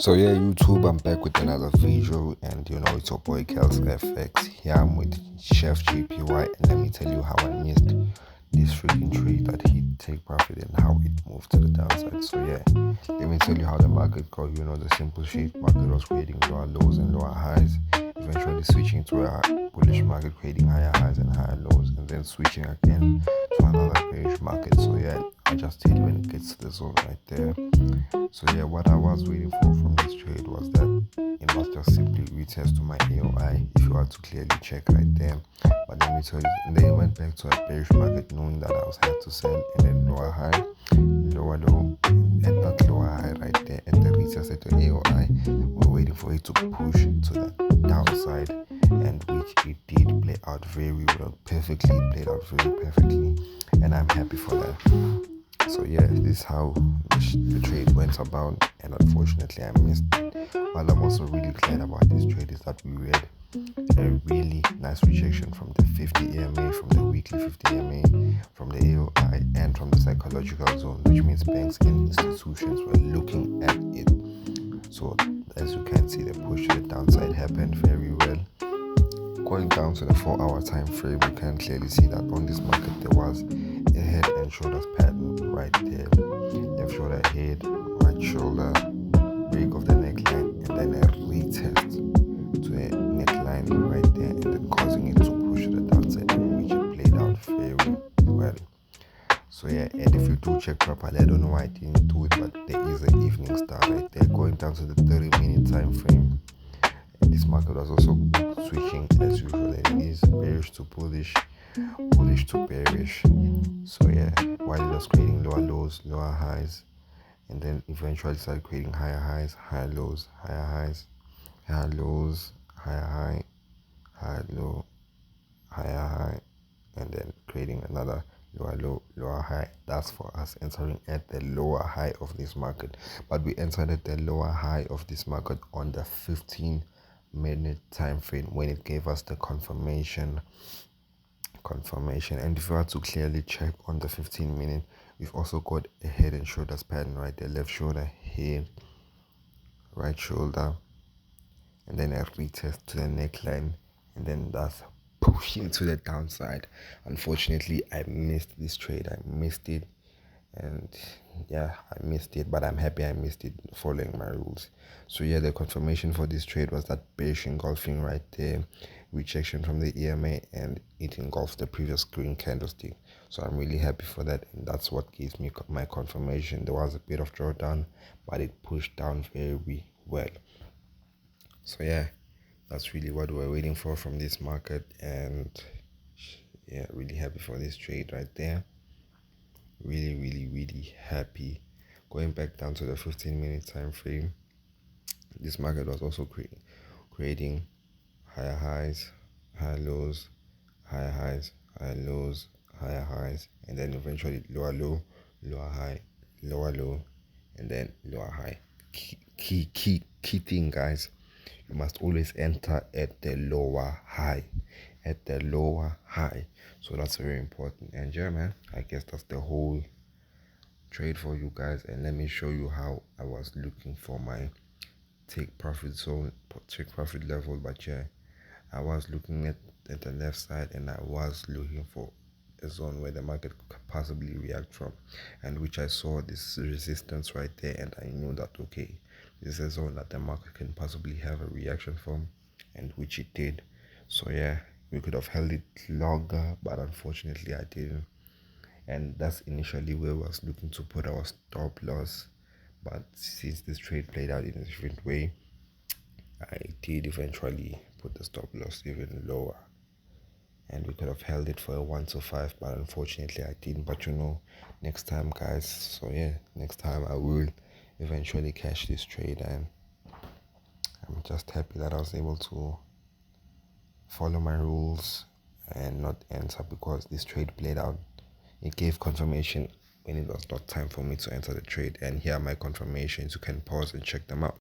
So yeah, YouTube, I'm back with another video, and it's your boy Kels FX. Here I'm with Chef JPY, and let me tell you how I missed this freaking trade that he take profit and how it moved to the downside. So yeah, let me tell you how the market got. The simple shit market was creating lower lows and lower highs, eventually switching to a bullish market, creating higher highs and higher lows, and then switching again to another bearish market. So yeah, I just tell you when it gets to the zone right there. So yeah, what I was waiting for from this trade was that it was just simply retest to my AOI, if you want to clearly check right there. But let me tell you, and then it went back to a bearish market knowing that I was had to sell, and then lower high, lower low, and that lower high right there at the retest at the AOI. We're waiting for it to push to the downside, and which it did play out very well, perfectly. It played out very perfectly, and I'm happy for that. So yeah, this is how the trade went about, and unfortunately I missed it. But I'm also really glad about this trade is that we read a really nice rejection from the 50 EMA, from the weekly 50 EMA, from the AOI, and from the psychological zone, which means banks and institutions were looking at it. So as you can see, the push to the downside happened very well. Going down to the 4-hour time frame, you can clearly see that on this market there was a head and shoulders pattern right there. Left shoulder head, right shoulder, break of the neckline, and then a retest to the neckline right there, and then causing it to push to the downside, which it played out very well. So yeah, and if you do check properly, I don't know why I didn't do it, but there is an evening star right there going down to the 30-minute time frame. And this market was also switching as usual. It is bearish to bullish, bullish to bearish. So yeah, while it was creating lower lows, lower highs, and then eventually started creating higher highs, higher lows, higher highs, higher lows, higher high, higher low, higher high, and then creating another lower low, lower high. That's for us entering at the lower high of this market. But we entered at the lower high of this market on the 15-minute time frame when it gave us the confirmation. And if you are to clearly check on the 15-minute, we've also got a head and shoulders pattern right there. Left shoulder, head, right shoulder, and then a retest to the neckline, and then that's pushing to the downside. Unfortunately, I missed this trade. I missed it, and yeah, I missed it, but I'm happy I missed it following my rules. So yeah, the confirmation for this trade was that bearish engulfing right there, rejection from the EMA, and it engulfs the previous green candlestick. So I'm really happy for that, and that's what gives me my confirmation. There was a bit of drawdown, but it pushed down very well. So yeah, that's really what we're waiting for from this market, and yeah, really happy for this trade right there. Really happy. Going back down to the 15-minute time frame, this market was also creating higher highs, higher lows, higher highs, higher lows, higher highs, and then eventually lower low, lower high, lower low, and then lower high. Key thing, guys, you must always enter at the lower high, so that's very important. And yeah, man, I guess that's the whole trade for you guys. And let me show you how I was looking for my take profit zone, take profit level. But yeah, I was looking at the left side, and I was looking for a zone where the market could possibly react from, and which I saw this resistance right there, and I knew that okay, this is a zone that the market can possibly have a reaction from, and which it did. So yeah, we could have held it longer, but unfortunately I didn't, and that's initially where I was looking to put our stop loss. But since this trade played out in a different way, I did eventually put the stop loss even lower, and we could have held it for a 1 to 5, but unfortunately I didn't. But next time, guys. So yeah, next time I will eventually cash this trade, and I'm just happy that I was able to follow my rules and not enter, because this trade played out. It gave confirmation when it was not time for me to enter the trade, and here are my confirmations. You can pause and check them out.